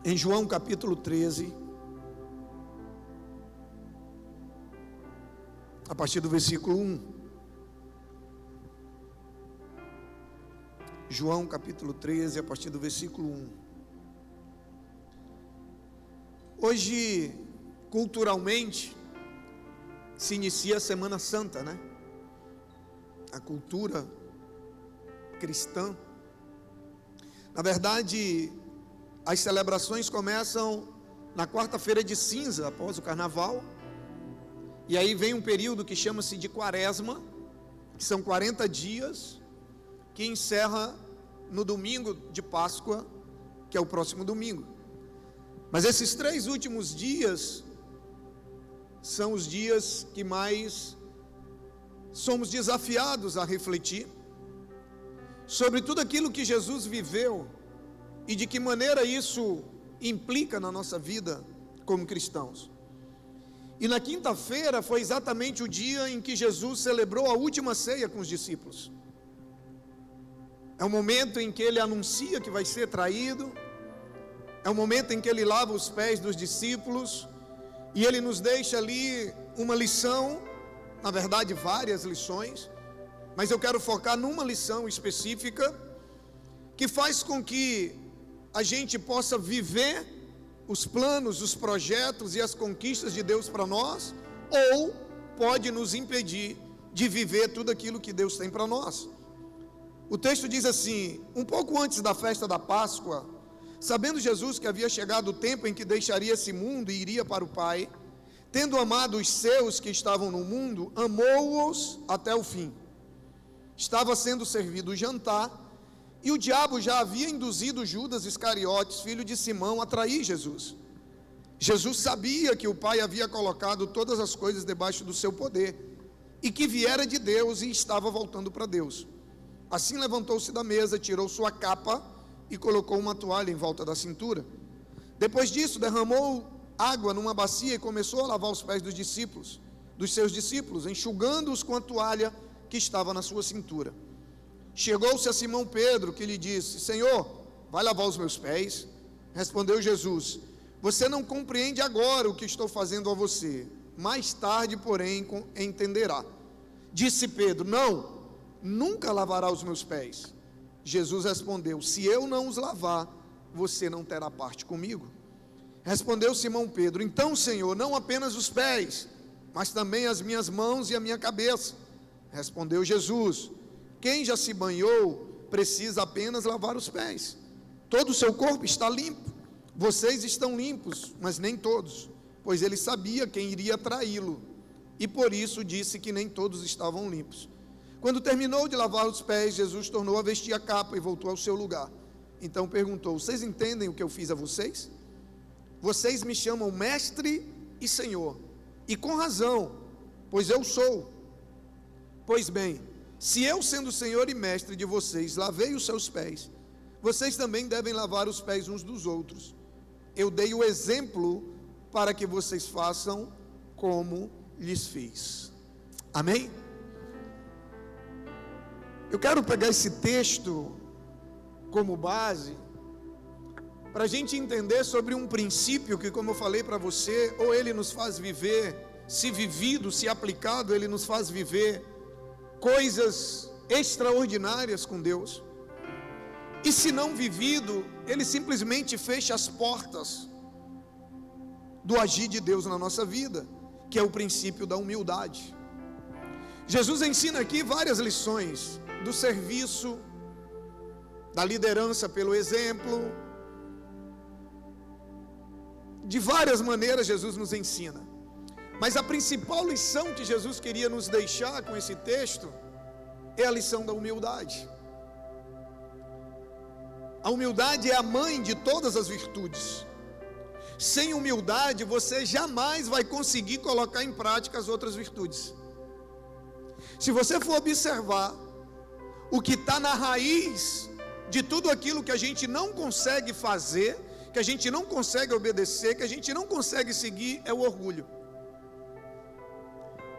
em João capítulo 13, a partir do versículo 1. João capítulo 13, a partir do versículo 1. Hoje, culturalmente, se inicia a Semana Santa, né? A cultura cristã. Na verdade, as celebrações começam na quarta-feira de cinza, após o carnaval. E aí vem um período que chama-se de quaresma, que são 40 dias, que encerra no domingo de Páscoa, que é o próximo domingo. Mas esses 3 últimos dias são os dias que mais somos desafiados a refletir sobre tudo aquilo que Jesus viveu e de que maneira isso implica na nossa vida como cristãos. E na quinta-feira foi exatamente o dia em que Jesus celebrou a última ceia com os discípulos. É o momento em que ele anuncia que vai ser traído, é o momento em que ele lava os pés dos discípulos, e ele nos deixa ali uma lição, na verdade várias lições, mas eu quero focar numa lição específica, que faz com que a gente possa viver os planos, os projetos e as conquistas de Deus para nós, ou pode nos impedir de viver tudo aquilo que Deus tem para nós. O texto diz assim: um pouco antes da festa da Páscoa, sabendo Jesus que havia chegado o tempo em que deixaria esse mundo e iria para o Pai, tendo amado os seus que estavam no mundo, amou-os até o fim. Estava sendo servido o jantar, e o diabo já havia induzido Judas Iscariotes, filho de Simão, a trair Jesus. Jesus sabia que o Pai havia colocado todas as coisas debaixo do seu poder, e que viera de Deus e estava voltando para Deus. Assim levantou-se da mesa, tirou sua capa e colocou uma toalha em volta da cintura. Depois disso, derramou água numa bacia e começou a lavar os pés dos seus discípulos, enxugando-os com a toalha que estava na sua cintura. Chegou-se a Simão Pedro, que lhe disse: Senhor, vai lavar os meus pés? Respondeu Jesus: você não compreende agora o que estou fazendo a você, mais tarde, porém, entenderá. Disse Pedro: não, nunca lavará os meus pés. Jesus respondeu: se eu não os lavar, você não terá parte comigo. Respondeu Simão Pedro: então, Senhor, não apenas os pés, mas também as minhas mãos e a minha cabeça. Respondeu Jesus: quem já se banhou precisa apenas lavar os pés. Todo o seu corpo está limpo. Vocês estão limpos, mas nem todos, pois ele sabia quem iria traí-lo, e por isso disse que nem todos estavam limpos. Quando terminou de lavar os pés, Jesus tornou a vestir a capa e voltou ao seu lugar. Então perguntou: vocês entendem o que eu fiz a vocês? Vocês me chamam mestre e senhor, e com razão, pois eu sou. Pois bem, se eu, sendo senhor e mestre de vocês, lavei os seus pés, vocês também devem lavar os pés uns dos outros. Eu dei o exemplo para que vocês façam como lhes fiz. Amém? Eu quero pegar esse texto como base para a gente entender sobre um princípio que, como eu falei para você, ou ele nos faz viver, se vivido, se aplicado, ele nos faz viver coisas extraordinárias com Deus, e se não vivido, ele simplesmente fecha as portas do agir de Deus na nossa vida, que é o princípio da humildade. Jesus ensina aqui várias lições do serviço, da liderança pelo exemplo. De várias maneiras Jesus nos ensina, mas a principal lição que Jesus queria nos deixar com esse texto é a lição da humildade. A humildade é a mãe de todas as virtudes. Sem humildade você jamais vai conseguir colocar em prática as outras virtudes. Se você for observar o que está na raiz de tudo aquilo que a gente não consegue fazer, que a gente não consegue obedecer, que a gente não consegue seguir, é o orgulho.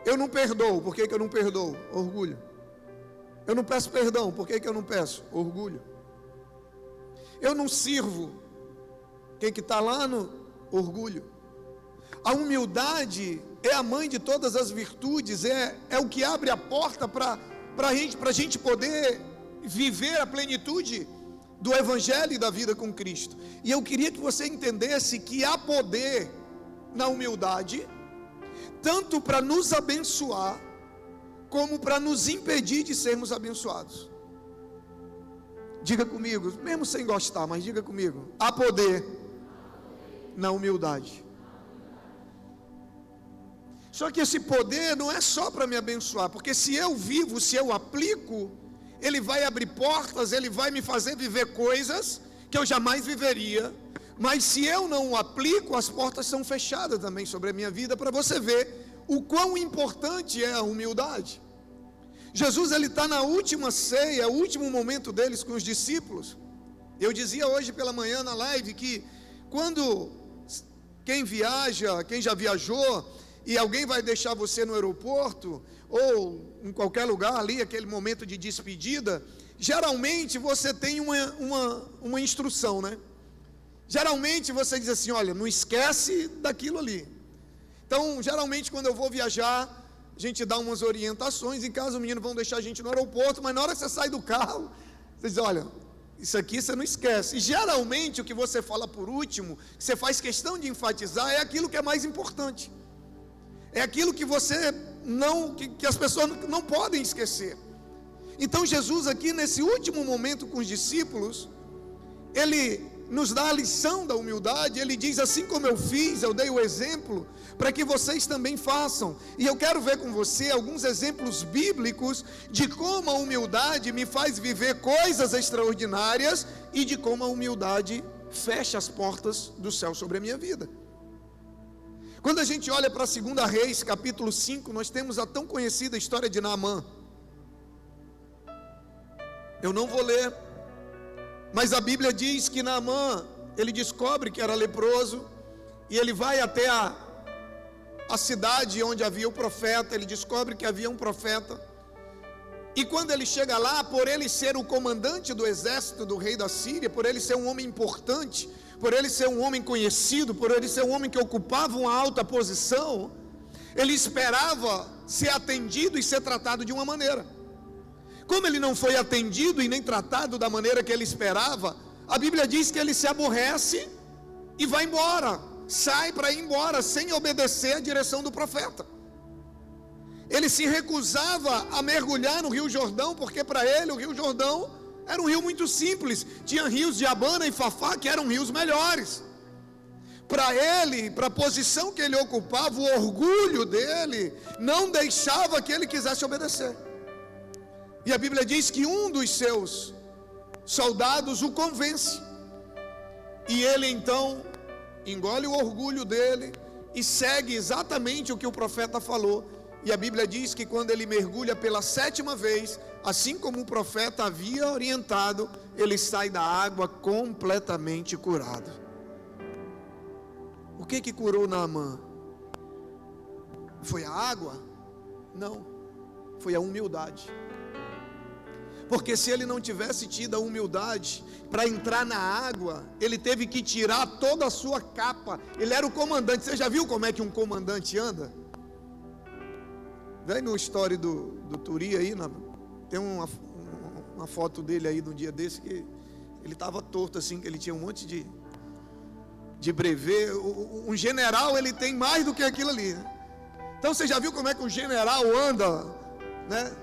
Eu não perdoo, por que eu não perdoo? Orgulho. Eu não peço perdão, por que eu não peço? Orgulho. Eu não sirvo, Quem que está lá no orgulho? A humildade é a mãe de todas as virtudes, é o que abre a porta para a gente poder viver a plenitude do Evangelho e da vida com Cristo. E eu queria que você entendesse que há poder na humildade, tanto para nos abençoar, como para nos impedir de sermos abençoados. Diga comigo, mesmo sem gostar, mas diga comigo: há poder na humildade. Só que esse poder não é só para me abençoar, porque se eu vivo, se eu aplico, ele vai abrir portas, ele vai me fazer viver coisas que eu jamais viveria. Mas se eu não o aplico, as portas são fechadas também sobre a minha vida, para você ver o quão importante é a humildade. Jesus, ele está na última ceia, o último momento deles com os discípulos. Eu dizia hoje pela manhã na live que quando quem viaja, quem já viajou, e alguém vai deixar você no aeroporto, ou em qualquer lugar ali, aquele momento de despedida, geralmente você tem uma instrução, né? Geralmente você diz assim: olha, não esquece daquilo ali. Então, geralmente quando eu vou viajar, a gente dá umas orientações, em caso o menino vão deixar a gente no aeroporto, mas na hora que você sai do carro, você diz: olha, isso aqui você não esquece. E geralmente o que você fala por último, que você faz questão de enfatizar, é aquilo que é mais importante. É aquilo que você não, que as pessoas não podem esquecer. Então Jesus aqui nesse último momento com os discípulos, ele nos dá a lição da humildade. Ele diz: assim como eu fiz, eu dei o exemplo, para que vocês também façam. E eu quero ver com você alguns exemplos bíblicos de como a humildade me faz viver coisas extraordinárias e de como a humildade fecha as portas do céu sobre a minha vida. Quando a gente olha para 2 Reis, capítulo 5, nós temos a tão conhecida história de Naamã. Eu não vou ler, mas a Bíblia diz que Naamã, ele descobre que era leproso, e ele vai até a cidade onde havia o profeta. Ele descobre que havia um profeta, e quando ele chega lá, por ele ser o comandante do exército do rei da Síria, por ele ser um homem importante, por ele ser um homem conhecido, por ele ser um homem que ocupava uma alta posição, ele esperava ser atendido e ser tratado de uma maneira. Como ele não foi atendido e nem tratado da maneira que ele esperava, a Bíblia diz que ele se aborrece e vai embora, sai para ir embora, sem obedecer à direção do profeta. Ele se recusava a mergulhar no Rio Jordão, porque para ele o Rio Jordão era um rio muito simples. Tinha rios de Abana e Fafá que eram rios melhores. Para ele, para a posição que ele ocupava, o orgulho dele não deixava que ele quisesse obedecer. E a Bíblia diz que um dos seus soldados o convence, e ele então engole o orgulho dele e segue exatamente o que o profeta falou. E a Bíblia diz que quando ele mergulha pela 7ª vez, assim como o profeta havia orientado, ele sai da água completamente curado. O que curou Naamã? Foi a água? Não, foi a humildade. Porque se ele não tivesse tido a humildade para entrar na água, ele teve que tirar toda a sua capa. Ele era o comandante. Você já viu como é que um comandante anda? Vem no story do Turi aí, tem uma foto dele aí de um dia desse, que ele estava torto assim, que ele tinha um monte de brevê. Um general, ele tem mais do que aquilo ali, né? Então você já viu como é que um general anda, né?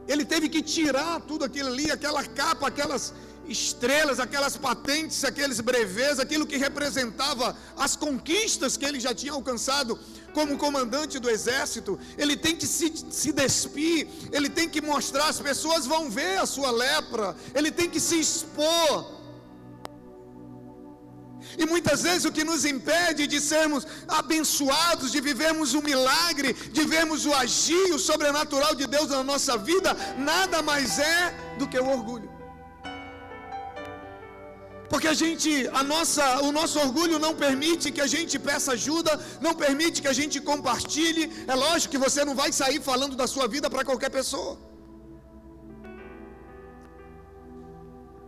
Ele teve que tirar tudo aquilo ali, aquela capa, aquelas estrelas, aquelas patentes, aqueles brevês, aquilo que representava as conquistas que ele já tinha alcançado como comandante do exército. Ele tem que se despir, ele tem que mostrar, as pessoas vão ver a sua lepra, ele tem que se expor. E muitas vezes o que nos impede de sermos abençoados, de vivermos o milagre, de vermos o agir, o sobrenatural de Deus na nossa vida, nada mais é do que o orgulho. Porque o nosso orgulho não permite que a gente peça ajuda, não permite que a gente compartilhe. É lógico que você não vai sair falando da sua vida para qualquer pessoa.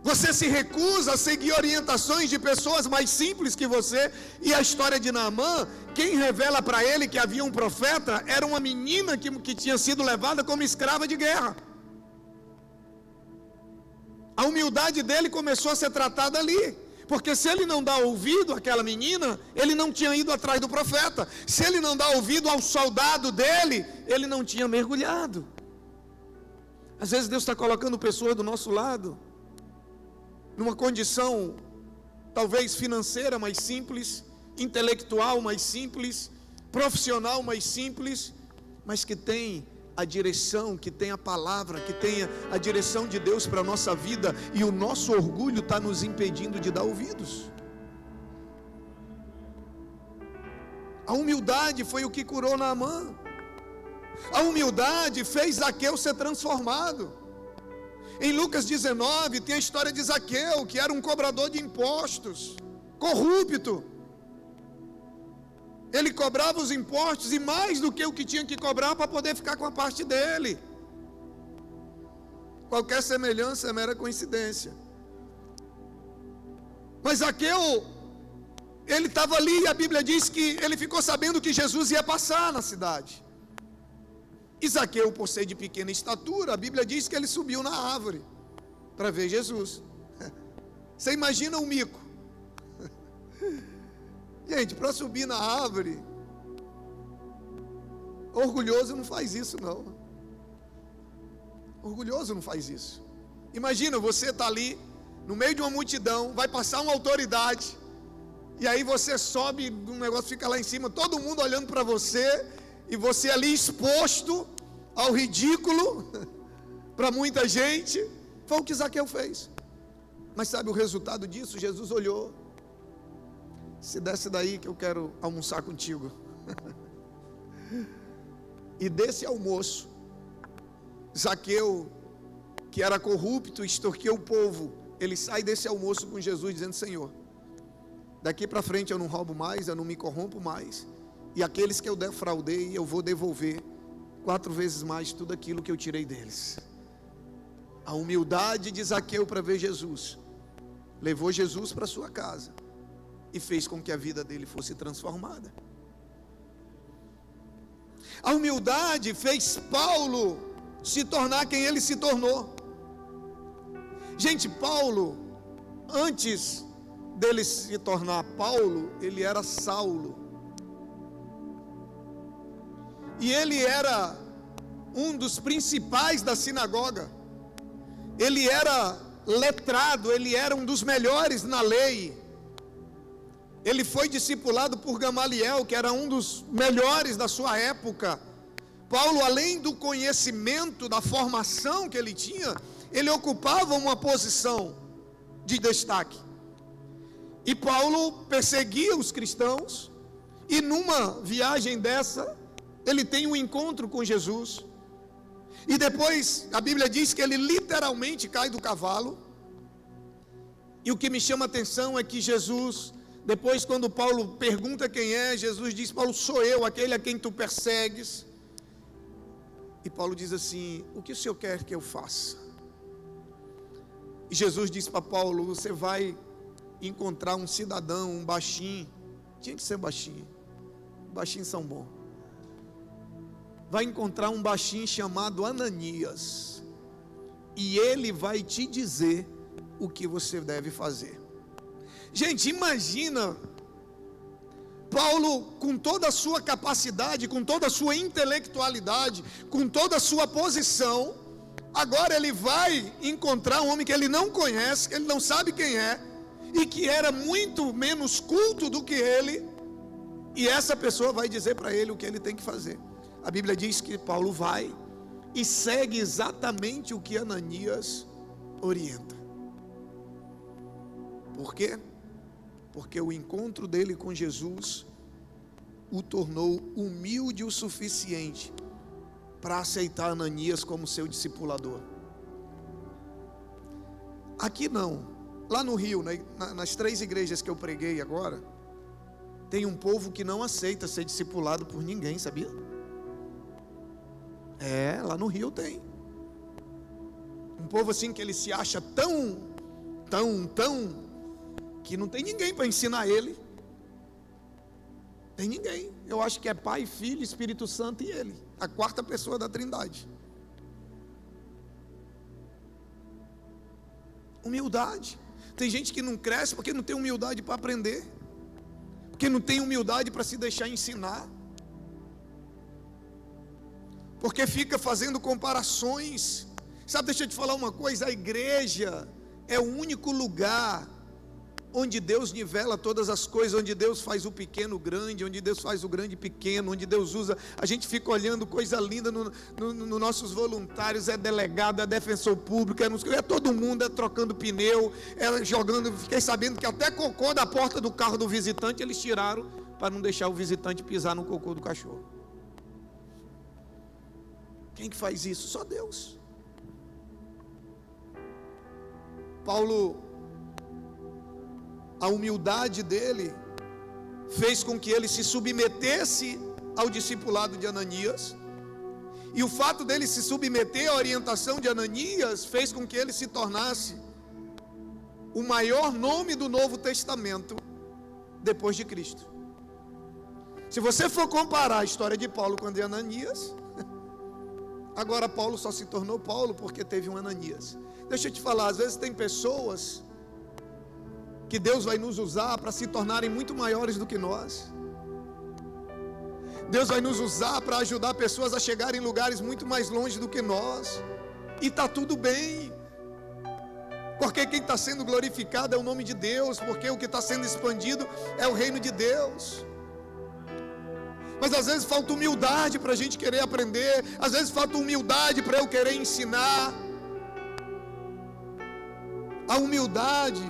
Você se recusa a seguir orientações de pessoas mais simples que você. E a história de Naamã, quem revela para ele que havia um profeta, era uma menina que tinha sido levada como escrava de guerra. A humildade dele começou a ser tratada ali. Porque se ele não dá ouvido àquela menina, ele não tinha ido atrás do profeta. Se ele não dá ouvido ao soldado dele, ele não tinha mergulhado. Às vezes Deus está colocando pessoas do nosso lado, numa condição talvez financeira mais simples, intelectual mais simples, profissional mais simples, mas que tem a direção, que tem a palavra, que tem a direção de Deus para a nossa vida, e o nosso orgulho está nos impedindo de dar ouvidos. A humildade foi o que curou Naamã. A humildade fez Zaqueu ser transformado. Em Lucas 19 tem a história de Zaqueu, que era um cobrador de impostos, corrupto. Ele cobrava os impostos e mais do que o que tinha que cobrar para poder ficar com a parte dele. Qualquer semelhança é mera coincidência. Mas Zaqueu, ele estava ali e a Bíblia diz que ele ficou sabendo que Jesus ia passar na cidade. E Zaqueu, por ser de pequena estatura, a Bíblia diz que ele subiu na árvore para ver Jesus. Você imagina um mico? Gente, para subir na árvore, orgulhoso não faz isso não. Orgulhoso não faz isso. Imagina, você está ali, no meio de uma multidão, vai passar uma autoridade, e aí você sobe, um negócio fica lá em cima, todo mundo olhando para você, e você ali exposto ao ridículo, para muita gente. Foi o que Zaqueu fez. Mas sabe o resultado disso? Jesus olhou: se desce daí que eu quero almoçar contigo. E desse almoço, Zaqueu, que era corrupto, extorquia o povo, ele sai desse almoço com Jesus dizendo: Senhor, daqui para frente eu não roubo mais, eu não me corrompo mais, e aqueles que eu defraudei, eu vou devolver 4 vezes mais tudo aquilo que eu tirei deles. A humildade de Zaqueu para ver Jesus levou Jesus para sua casa e fez com que a vida dele fosse transformada. A humildade fez Paulo se tornar quem ele se tornou. Gente, Paulo, antes dele se tornar Paulo, ele era Saulo. E ele era um dos principais da sinagoga. Ele era letrado, ele era um dos melhores na lei. Ele foi discipulado por Gamaliel, que era um dos melhores da sua época. Paulo, além do conhecimento, da formação que ele tinha, ele ocupava uma posição de destaque. E Paulo perseguia os cristãos, e numa viagem dessa, ele tem um encontro com Jesus. E depois, a Bíblia diz que ele literalmente cai do cavalo. E o que me chama a atenção é que Jesus, depois quando Paulo pergunta quem é, Jesus diz: Paulo, sou eu, aquele a quem tu persegues. E Paulo diz assim: o que o Senhor quer que eu faça? E Jesus diz para Paulo: você vai encontrar um cidadão, um baixinho. Tinha que ser baixinho. Baixinhos são bons. Vai encontrar um baixinho chamado Ananias, e ele vai te dizer o que você deve fazer. Gente, imagina Paulo, com toda a sua capacidade, com toda a sua intelectualidade, com toda a sua posição, agora ele vai encontrar um homem que ele não conhece, que ele não sabe quem é, e que era muito menos culto do que ele, e essa pessoa vai dizer para ele o que ele tem que fazer. A Bíblia diz que Paulo vai e segue exatamente o que Ananias orienta. Por quê? Porque o encontro dele com Jesus o tornou humilde o suficiente para aceitar Ananias como seu discipulador. Aqui não, lá no Rio, nas 3 igrejas que eu preguei agora, tem um povo que não aceita ser discipulado por ninguém, sabia? Lá no Rio tem um povo assim que ele se acha tão que não tem ninguém para ensinar ele. Tem ninguém. Eu acho que é Pai, Filho, Espírito Santo e ele, a quarta pessoa da Trindade. Humildade. Tem gente que não cresce porque não tem humildade para aprender, porque não tem humildade para se deixar ensinar, porque fica fazendo comparações. Sabe, deixa eu te falar uma coisa: a igreja é o único lugar onde Deus nivela todas as coisas, onde Deus faz o pequeno grande, onde Deus faz o grande pequeno, onde Deus usa. A gente fica olhando coisa linda no nossos voluntários, é delegado, é defensor público, é todo mundo, é trocando pneu, é jogando. Fiquei sabendo que até cocô da porta do carro do visitante eles tiraram, para não deixar o visitante pisar no cocô do cachorro. Quem que faz isso? Só Deus. Paulo, a humildade dele fez com que ele se submetesse ao discipulado de Ananias, e o fato dele se submeter à orientação de Ananias fez com que ele se tornasse o maior nome do Novo Testamento depois de Cristo. Se você for comparar a história de Paulo com a de Ananias, agora Paulo só se tornou Paulo porque teve um Ananias. Deixa eu te falar, às vezes tem pessoas que Deus vai nos usar para se tornarem muito maiores do que nós. Deus vai nos usar para ajudar pessoas a chegarem em lugares muito mais longe do que nós, e está tudo bem, porque quem está sendo glorificado é o nome de Deus, porque o que está sendo expandido é o reino de Deus. Mas às vezes falta humildade para a gente querer aprender, às vezes falta humildade para eu querer ensinar. A humildade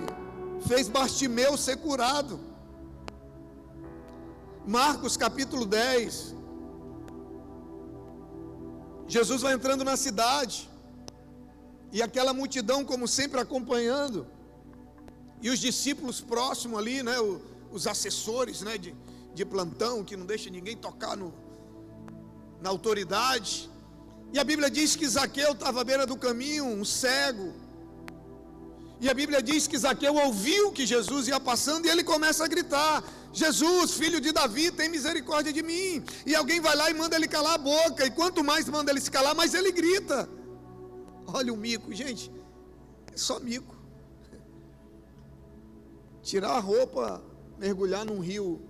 fez Bartimeu ser curado. Marcos capítulo 10. Jesus vai entrando na cidade, e aquela multidão, como sempre, acompanhando, e os discípulos próximos ali, né, os assessores, né, de plantão, que não deixa ninguém tocar na autoridade. E a Bíblia diz que Zaqueu estava à beira do caminho, um cego. E a Bíblia diz que Zaqueu ouviu que Jesus ia passando, e ele começa a gritar: Jesus, filho de Davi, tem misericórdia de mim. E alguém vai lá e manda ele calar a boca, e quanto mais manda ele se calar, mais ele grita. Olha o mico, gente, é só mico. Tirar a roupa, mergulhar num rio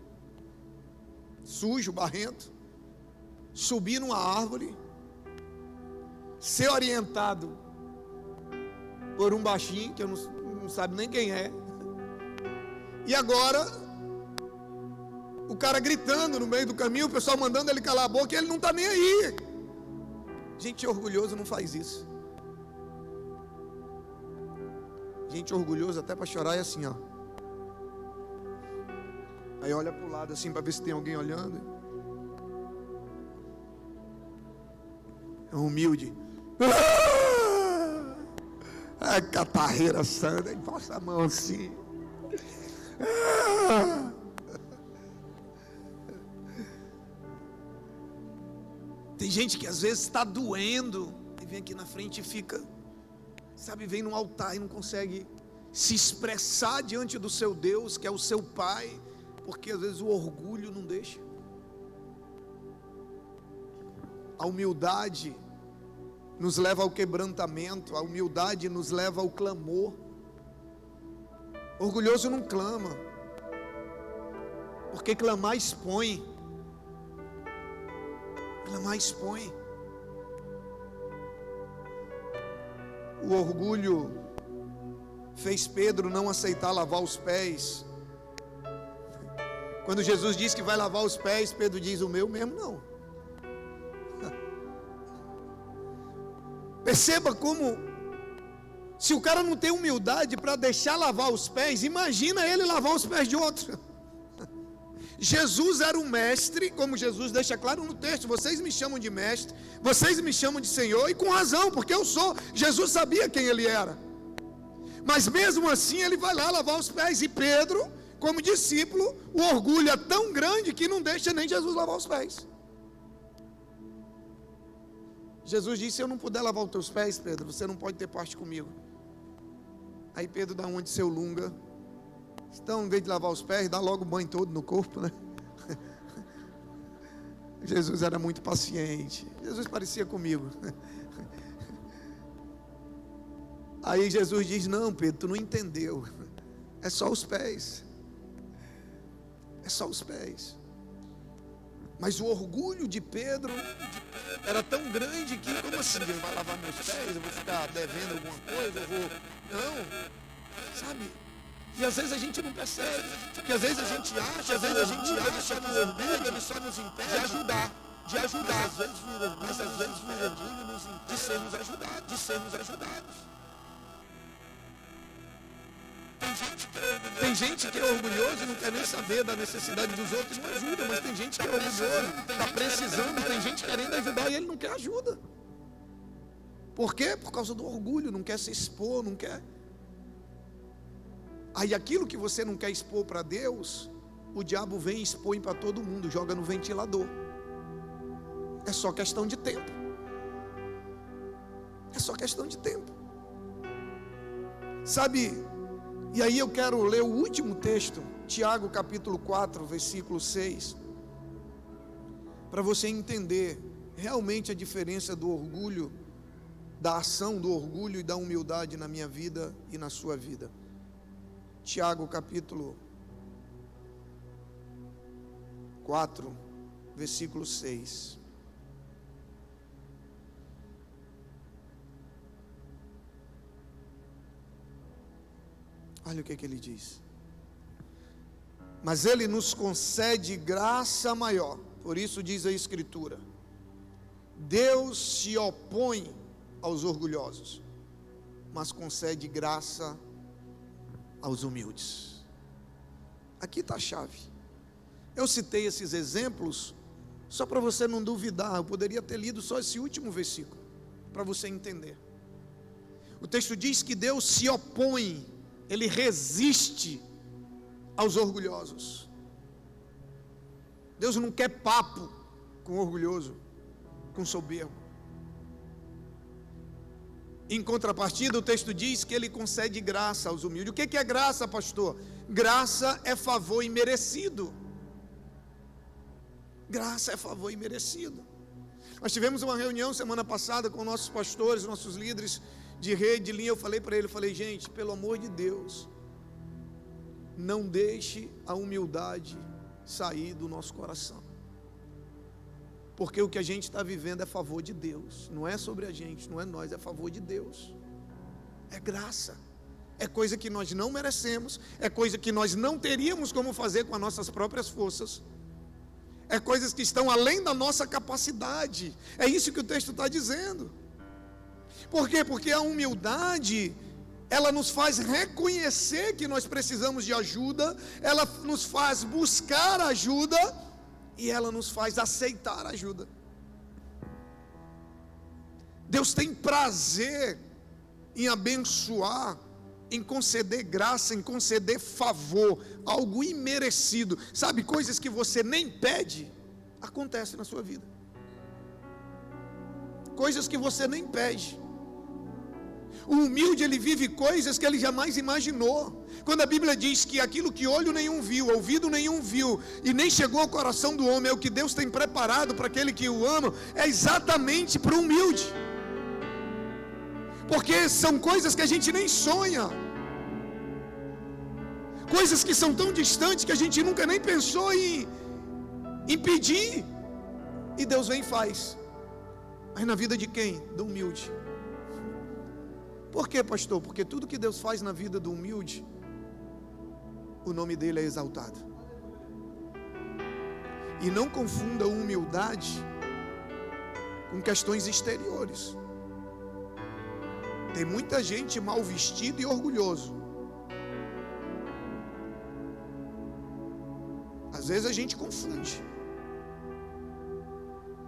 sujo, barrento, subir numa árvore, ser orientado por um baixinho, que eu não sabe nem quem é, e agora o cara gritando no meio do caminho, o pessoal mandando ele calar a boca, e ele não está nem aí. Gente orgulhoso não faz isso. Gente orgulhoso até para chorar é assim, ó. Aí olha para o lado assim para ver se tem alguém olhando. É humilde. É catarreira santa, passa a mão assim. Tem gente que às vezes está doendo e vem aqui na frente e fica, sabe, vem no altar e não consegue se expressar diante do seu Deus, que é o seu Pai, porque às vezes o orgulho não deixa. A humildade nos leva ao quebrantamento, a humildade nos leva ao clamor. Orgulhoso não clama, porque clamar expõe. Clamar expõe. O orgulho fez Pedro não aceitar lavar os pés. Quando Jesus diz que vai lavar os pés, Pedro diz: o meu mesmo não. Perceba como, se o cara não tem humildade para deixar lavar os pés, imagina ele lavar os pés de outro. Jesus era um mestre, como Jesus deixa claro no texto: vocês me chamam de mestre, vocês me chamam de Senhor, e com razão, porque eu sou. Jesus sabia quem ele era, mas mesmo assim ele vai lá lavar os pés. E Pedro, como discípulo, o orgulho é tão grande que não deixa nem Jesus lavar os pés. Jesus disse: se eu não puder lavar os teus pés, Pedro, você não pode ter parte comigo. Aí Pedro dá uma de seu lunga. Então, em vez de lavar os pés, dá logo o banho todo no corpo, né? Jesus era muito paciente. Jesus parecia comigo. Aí Jesus diz: não, Pedro, tu não entendeu. É só os pés. É só os pés. Mas o orgulho de Pedro era tão grande que, como assim? Ele vai lavar meus pés? Eu vou ficar devendo alguma coisa? Eu vou... Não, sabe? E às vezes a gente não percebe. Porque às vezes a gente acha que o orgulho ele só nos impede de ajudar. Mas às vezes vira orgulho nos impede de sermos ajudados. Tem gente que é orgulhoso e não quer nem saber da necessidade dos outros, não ajuda, mas tem gente que é orgulhoso, está precisando, tem gente querendo ajudar e ele não quer ajuda. Por quê? Por causa do orgulho, não quer se expor, não quer. Aí aquilo que você não quer expor para Deus, o diabo vem e expõe para todo mundo, joga no ventilador. É só questão de tempo. É só questão de tempo. Sabe? E aí eu quero ler o último texto, Tiago capítulo 4, versículo 6, para você entender realmente a diferença do orgulho, da ação do orgulho e da humildade na minha vida e na sua vida. Tiago capítulo 4, versículo 6. Olha o que ele diz. Mas ele nos concede graça maior. Por isso diz a Escritura: Deus se opõe aos orgulhosos, mas concede graça aos humildes. Aqui está a chave. Eu citei esses exemplos só para você não duvidar. Eu poderia ter lido só esse último versículo para você entender. O texto diz que Deus se opõe, Ele resiste aos orgulhosos. Deus não quer papo com orgulhoso, com soberbo. Em contrapartida, o texto diz que Ele concede graça aos humildes. O que é graça, pastor? Graça é favor imerecido. Graça é favor imerecido. Nós tivemos uma reunião semana passada com nossos pastores, nossos líderes de rede, de linha. Eu falei para ele, gente, pelo amor de Deus, não deixe a humildade sair do nosso coração, porque o que a gente está vivendo é favor de Deus, não é sobre a gente, não é nós, é favor de Deus, é graça, é coisa que nós não merecemos, é coisa que nós não teríamos como fazer com as nossas próprias forças, é coisas que estão além da nossa capacidade. É isso que o texto está dizendo. Por quê? Porque a humildade, ela nos faz reconhecer que nós precisamos de ajuda, ela nos faz buscar ajuda e ela nos faz aceitar ajuda. Deus tem prazer em abençoar, em conceder graça, em conceder favor, algo imerecido. Sabe, coisas que você nem pede, acontecem na sua vida. Coisas que você nem pede. O humilde, ele vive coisas que ele jamais imaginou. Quando a Bíblia diz que aquilo que olho nenhum viu, ouvido nenhum viu, e nem chegou ao coração do homem, é o que Deus tem preparado para aquele que o ama, é exatamente para o humilde. Porque são coisas que a gente nem sonha, coisas que são tão distantes que a gente nunca nem pensou em pedir, e Deus vem e faz. Mas na vida de quem? Do humilde. Por quê, pastor? Porque tudo que Deus faz na vida do humilde, o nome dele é exaltado. E não confunda humildade com questões exteriores. Tem muita gente mal vestida e orgulhoso. Às vezes a gente confunde.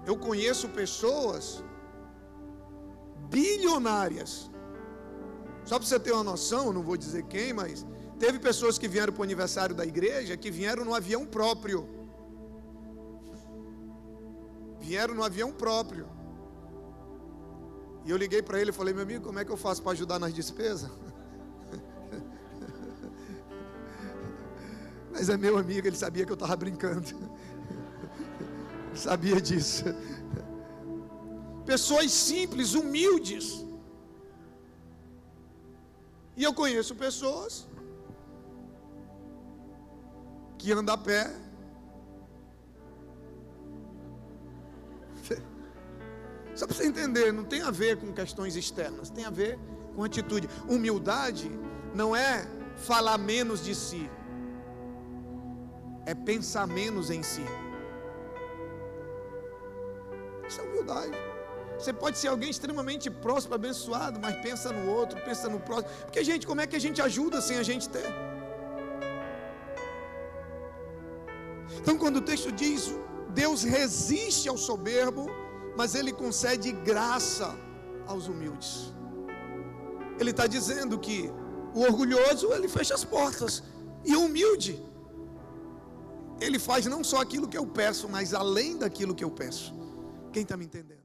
Eu conheço pessoas bilionárias. Só para você ter uma noção, não vou dizer quem, mas teve pessoas que vieram para o aniversário da igreja, que vieram no avião próprio. Vieram no avião próprio. E eu liguei para ele e falei: meu amigo, como é que eu faço para ajudar nas despesas? Mas é meu amigo, ele sabia que eu estava brincando. Ele sabia disso. Pessoas simples, humildes. E eu conheço pessoas que andam a pé. Só para você entender, não tem a ver com questões externas, tem a ver com atitude. Humildade não é falar menos de si, é pensar menos em si. Isso é humildade. Você pode ser alguém extremamente próximo, abençoado, mas pensa no outro, pensa no próximo. Porque, gente, como é que a gente ajuda sem a gente ter? Então, quando o texto diz, Deus resiste ao soberbo, mas Ele concede graça aos humildes. Ele está dizendo que o orgulhoso, ele fecha as portas. E o humilde, ele faz não só aquilo que eu peço, mas além daquilo que eu peço. Quem está me entendendo?